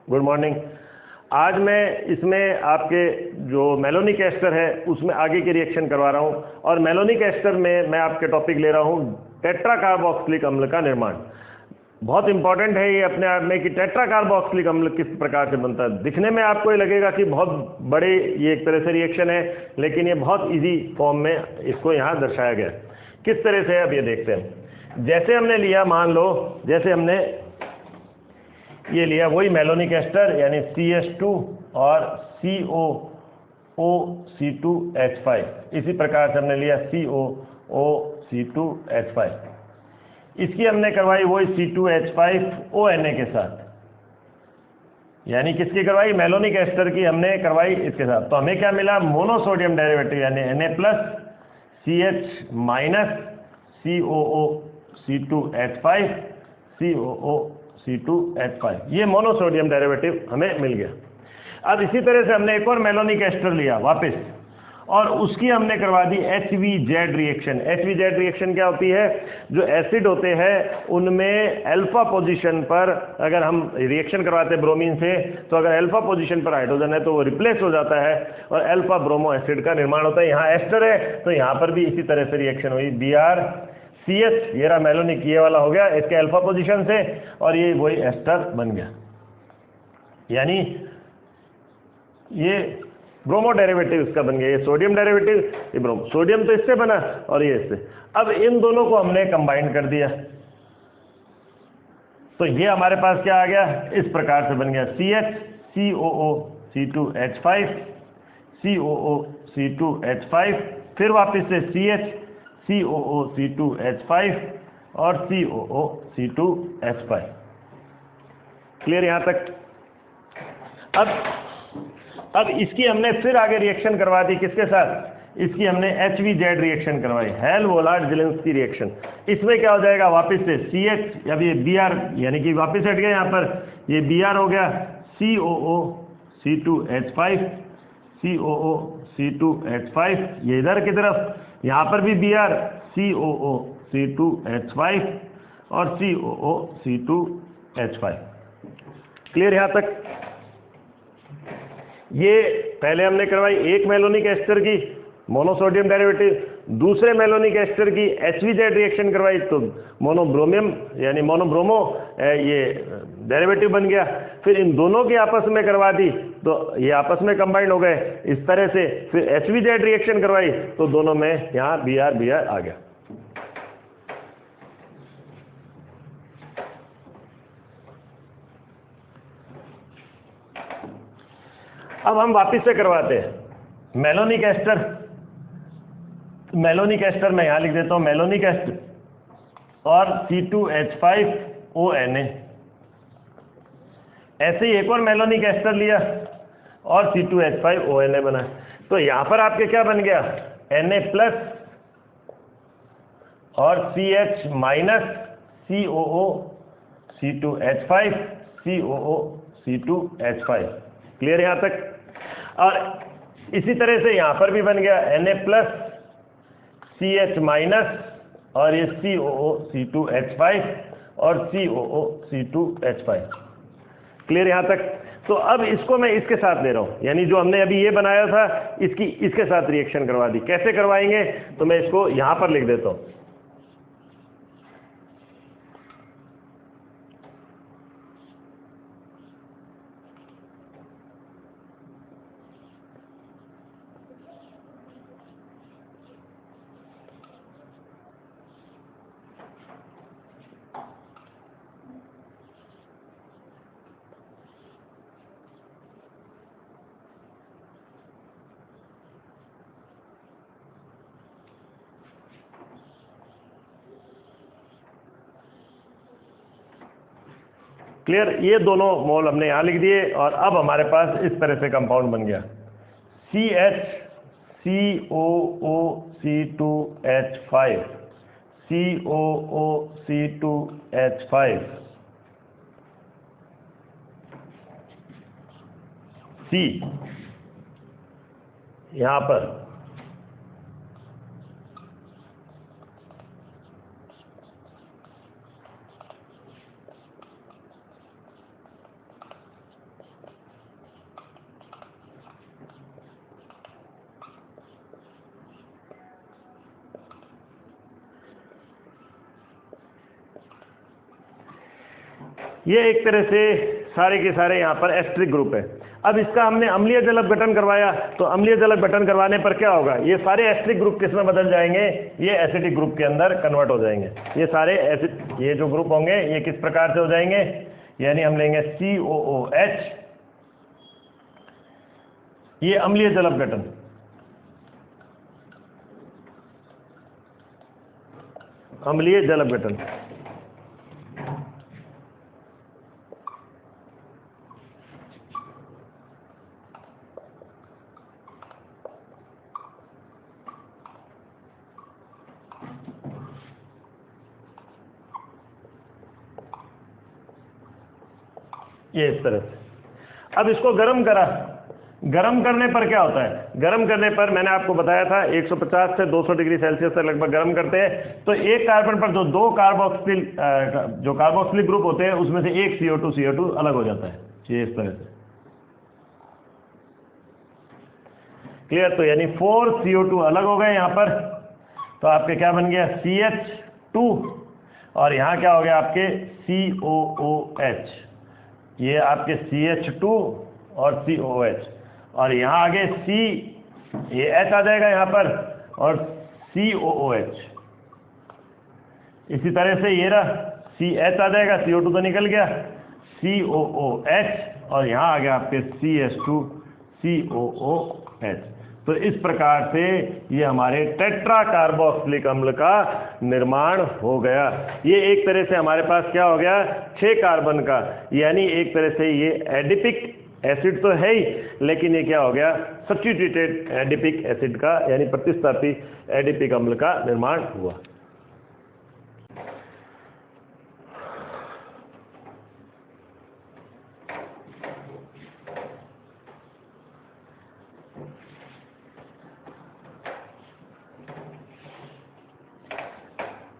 Good morning. आज मैं इसमें आपके जो मेलोनिक एस्टर है उसमें आगे की रिएक्शन करवा रहा हूँ, और मेलोनिक एस्टर में मैं आपके टॉपिक ले रहा हूँ टेट्रा कार्बोक्सिलिक अम्ल का निर्माण। बहुत इंपॉर्टेंट है ये अपने आप में कि टेट्रा कार्बोक्सिलिक अम्ल किस प्रकार से बनता है। दिखने में आपको ये लगेगा कि बहुत बड़े ये एक तरह से रिएक्शन है, लेकिन ये बहुत इजी फॉर्म में इसको यहाँ दर्शाया गया है। किस तरह से अब ये देखते हैं। जैसे हमने लिया, मान लो जैसे हमने ये लिया वही मेलोनिक एस्टर यानी CH2 और COOC2H5, इसी प्रकार से हमने लिया COOC2H5। इसकी हमने करवाई वही C2H5ONA के साथ, यानी किसकी करवाई, मेलोनिक एस्टर की हमने करवाई इसके साथ। तो हमें क्या मिला, मोनोसोडियम डेरिवेटिव यानी Na plus CH minus COOC2H5 COOC2H5, ये मोनोसोडियम डेरिवेटिव हमें मिल गया। अब इसी तरह से हमने एक और मेलोनिक एस्टर लिया वापस, और उसकी हमने करवा दी HVZ रिएक्शन। HVZ रिएक्शन क्या होती है, जो एसिड होते हैं उनमें अल्फा पोजीशन पर अगर हम रिएक्शन करवाते हैं ब्रोमीन से, तो अगर अल्फा पोजीशन पर हाइड्रोजन है तो वो रिप्लेस हो जाता है और अल्फा ब्रोमो एसिड का निर्माण होता है। यहाँ एस्टर है तो यहाँ पर भी इसी तरह से रिएक्शन हुई, BrCH, ये रहा मेलोनिक, ये वाला हो गया इसके अल्फा पोजीशन से, और ये वही एस्टर बन गया। यानी ये ब्रोमो डेरिवेटिव इसका बन गया, ये सोडियम डेरिवेटिव, ये ब्रोमो, सोडियम तो इससे बना और ये इससे। अब इन दोनों को हमने कंबाइन कर दिया तो ये हमारे पास क्या आ गया, इस प्रकार से बन गया CH COOC2H5 COOC2H5, फिर वापस से CH COOC2H5 और COOC2H5। क्लियर यहाँ तक। अब इसकी हमने फिर आगे रिएक्शन करवा दी, किसके साथ, इसकी हमने HVZ रिएक्शन करवाई, हेल-वोलार्ड-ज़ेलिंस्की रिएक्शन। इसमें क्या हो जाएगा, वापस से CH, अब ये Br यानी कि वापस हट गया, यहाँ पर ये Br हो गया COOC2H5 COOC2H5, ये इधर की तरफ, यहाँ पर भी Br COOC2H5 और COOC2H5। क्लियर यहाँ तक। ये पहले हमने करवाई एक मेलोनिक एस्टर की मोनोसोडियम डेरिवेटिव, दूसरे मेलोनिक एस्टर की HVZ रिएक्शन करवाई तो मोनोब्रोमियम यानी मोनोब्रोमो ये डेरिवेटिव बन गया। फिर इन दोनों की आपस में करवा दी तो ये आपस में कंबाइंड हो गए इस तरह से। फिर HVZ रिएक्शन करवाई तो दोनों में यहाँ Br आ गया। अब हम वापस से करवाते हैं मेलोनिक एस्टर। मेलोनिक एस्टर मैं यहाँ लिख देता हूँ, मेलोनिक एस्टर और C2H5ONA। ऐसे ही एक और मेलोनिक एस्टर लिया और C2H5ONA बना। तो यहाँ पर आपके क्या बन गया, Na प्लस और CH minus COOC2H5 COOC2H5। Clear यहाँ तक। और इसी तरह से यहाँ पर भी बन गया Na प्लस CH माइनस और ये COOC2H5 और COOC2H5। क्लियर यहाँ तक। तो अब इसको मैं इसके साथ ले रहा हूँ, यानी जो हमने अभी ये बनाया था इसके साथ रिएक्शन करवा दी। कैसे करवाएंगे, तो मैं इसको यहाँ पर लिख देता हूँ। क्लियर, ये दोनों मोल हमने यहाँ लिख दिए, और अब हमारे पास इस तरह से कंपाउंड बन गया CH COOC2H5 COOC2H5 C यहाँ पर ये एक तरह से सारे के सारे यहाँ पर एस्ट्रिक ग्रुप है। अब इसका हमने अम्लीय जल अपघटन करवाया, तो अम्लीय जल अपघटन करवाने पर क्या होगा, ये सारे एस्ट्रिक ग्रुप किस में बदल जाएंगे, ये एसिडिक ग्रुप के अंदर कन्वर्ट हो जाएंगे। ये सारे एसिड, ये जो ग्रुप होंगे ये किस प्रकार से हो जाएंगे, यानी हम लेंगे COOH, ये अम्लीय जल अपघटन, अम्लीय जल अपघटन। ये इस तरह से। अब इसको गर्म करा, गर्म करने पर क्या होता है, गर्म करने पर मैंने आपको बताया था 150 से 200 डिग्री सेल्सियस तक लगभग गर्म करते हैं। तो एक कार्बन पर जो दो कार्बोक्सिलिक ग्रुप होते हैं उसमें से एक CO2 अलग हो जाता है, ये इस तरह से। क्लियर, तो यानी 4 CO2 अलग हो गए यहाँ पर, तो आपके क्या बन गया CH2, और यहाँ क्या हो गया आपके COOH, ये आपके CH2 और COOH, और यहाँ आगे C, ये H आ जाएगा यहाँ पर, और COOH। इसी तरह से ये रहा CH आ जाएगा, CO2 तो निकल गया, COOH, और यहाँ आ गया आपके CH2 COOH। तो इस प्रकार से ये हमारे टेट्रा कार्बोक्सिलिक अम्ल का निर्माण हो गया। ये एक तरह से हमारे पास क्या हो गया, 6 कार्बन का, यानी एक तरह से ये एडिपिक एसिड तो है ही, लेकिन ये क्या हो गया, सब्स्टिट्यूटेड एडिपिक एसिड का, यानी प्रतिस्थापी एडिपिक अम्ल का निर्माण हुआ।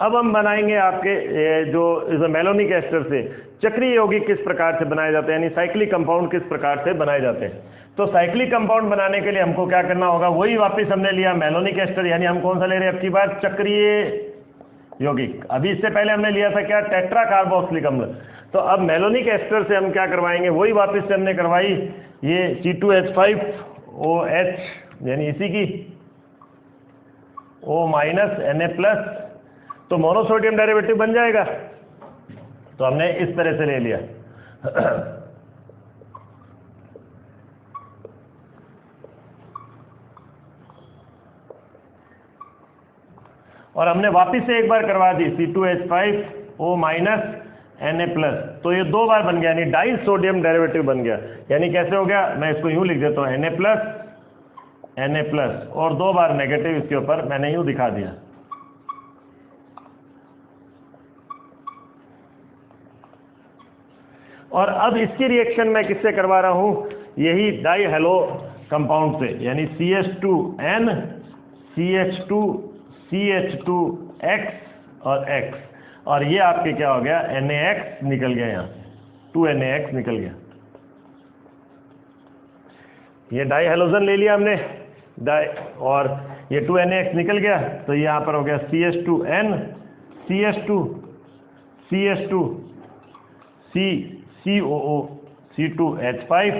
अब हम बनाएंगे आपके जो मेलोनिक एस्टर से चक्रीय यौगिक किस प्रकार से बनाए जाते हैं, यानी साइक्लिक कंपाउंड किस प्रकार से बनाए जाते हैं। तो साइक्लिक कंपाउंड बनाने के लिए हमको क्या करना होगा, वही वापस हमने लिया मेलोनिक एस्टर, यानी हम कौन सा ले रहे हैं अब की बार, चक्रीय यौगिक। अभी इससे पहले हमने लिया था क्या, टेट्रा कार्बोक्सिलिक अम्ल। तो अब मेलोनिक एस्टर से हम क्या करवाएंगे, वही वापस से हमने करवाई ये C2H5OH, यानी इसी की O- Na+, तो मोनोसोडियम डेरिवेटिव बन जाएगा। तो हमने इस तरह से ले लिया। और हमने वापस से एक बार करवा दी C2H5O- Na+, तो ये 2 बार बन गया, यानी डाई सोडियम डेरिवेटिव बन गया। यानी कैसे हो गया, मैं इसको यूं लिख देता हूं Na+, और 2 बार नेगेटिव इसके ऊपर मैंने यूं दिखा दिया। और अब इसकी रिएक्शन मैं किससे करवा रहा हूं, यही डाई हेलो कंपाउंड से, यानी CH2N, CH2, CH2X और X, और ये आपके क्या हो गया, NaX निकल गया, यहाँ 2NaX निकल गया। ये डाई हेलोजन ले लिया हमने और ये 2NaX निकल गया, तो यहाँ पर हो गया CH2N, CH2, CH2, COO, C2H5,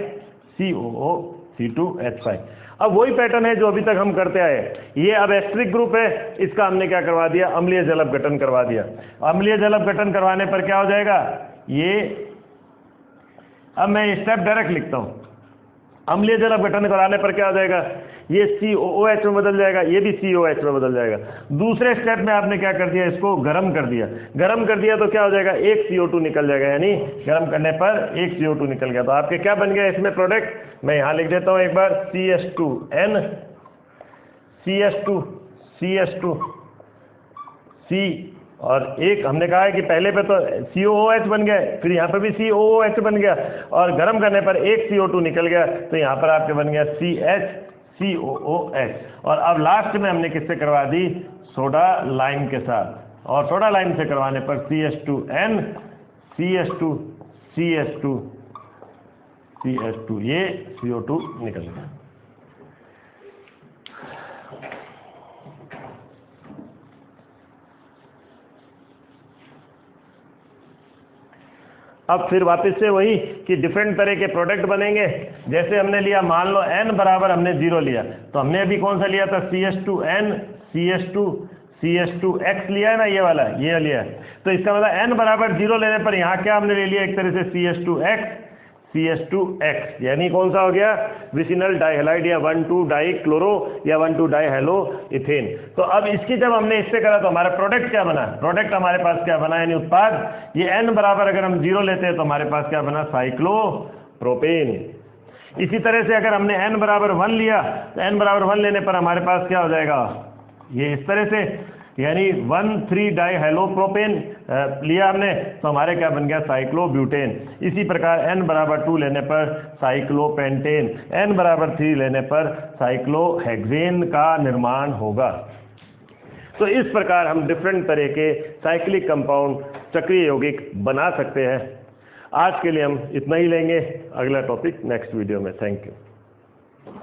COO, C2H5। अब वही पैटर्न है जो अभी तक हम करते आए। ये अब एस्ट्रिक ग्रुप है, इसका हमने क्या करवा दिया, अम्लीय जल अपघटन करवा दिया। अम्लीय जल अपघटन करवाने पर क्या हो जाएगा, ये अब मैं स्टेप डायरेक्ट लिखता हूँ। अम्लीय जल अपघटन कराने पर क्या हो जाएगा, ये COOH में बदल जाएगा, ये भी COH में बदल जाएगा। दूसरे स्टेप में आपने क्या कर दिया, इसको गर्म कर दिया। गर्म कर दिया तो क्या हो जाएगा, एक CO2 निकल जाएगा, यानी गर्म करने पर एक CO2 निकल गया। तो आपके क्या बन गया इसमें प्रोडक्ट, मैं यहाँ लिख देता हूँ एक बार, CH2N, CH2, CH2, C, और एक हमने कहा है कि पहले पे तो COOH बन गया, फिर यहाँ पर भी COOH बन गया, और गर्म करने पर एक CO2 निकल गया, तो यहाँ पर आपके बन गया CH, COOH। और अब लास्ट में हमने किससे करवा दी, सोडा लाइम के साथ, और सोडा लाइम से करवाने पर CH2N, CH2, CH2, CH2, ये CO2 निकल गया। अब फिर वापस से वही कि डिफरेंट तरह के प्रोडक्ट बनेंगे। जैसे हमने लिया, मान लो n बराबर हमने 0 लिया, तो हमने अभी कौन सा लिया था, CH2n CH2x लिया है ना, ये वाला ये लिया है। तो इसका मतलब n बराबर 0 लेने पर यहाँ क्या हमने ले लिया, एक तरह से CH2x, यानी कौन सा हो गया, विसिनल डाइहैलाइड या 1,2-डाइक्लोरो या 1,2-डाइहेलो इथेन। तो अब इसकी जब हमने इससे करा तो हमारा प्रोडक्ट क्या बना, प्रोडक्ट हमारे पास क्या बना, यानी उत्पाद, ये n बराबर अगर हम 0 लेते हैं तो हमारे पास क्या बना, साइक्लोप्रोपेन। इसी तरह से अगर हमने n बराबर 1 लिया तो n बराबर 1 लेने पर हमारे पास क्या हो जाएगा, ये इस तरह से, यानी 1,3-डाइहेलोप्रोपेन लिया हमने तो हमारे क्या बन गया, साइक्लोब्यूटेन। इसी प्रकार n बराबर 2 लेने पर साइक्लोपेंटेन, n बराबर 3 लेने पर साइक्लोहेक्सेन का निर्माण होगा। तो इस प्रकार हम डिफरेंट तरह के साइक्लिक कंपाउंड, चक्रीय यौगिक बना सकते हैं। आज के लिए हम इतना ही लेंगे, अगला टॉपिक नेक्स्ट वीडियो में। Thank you.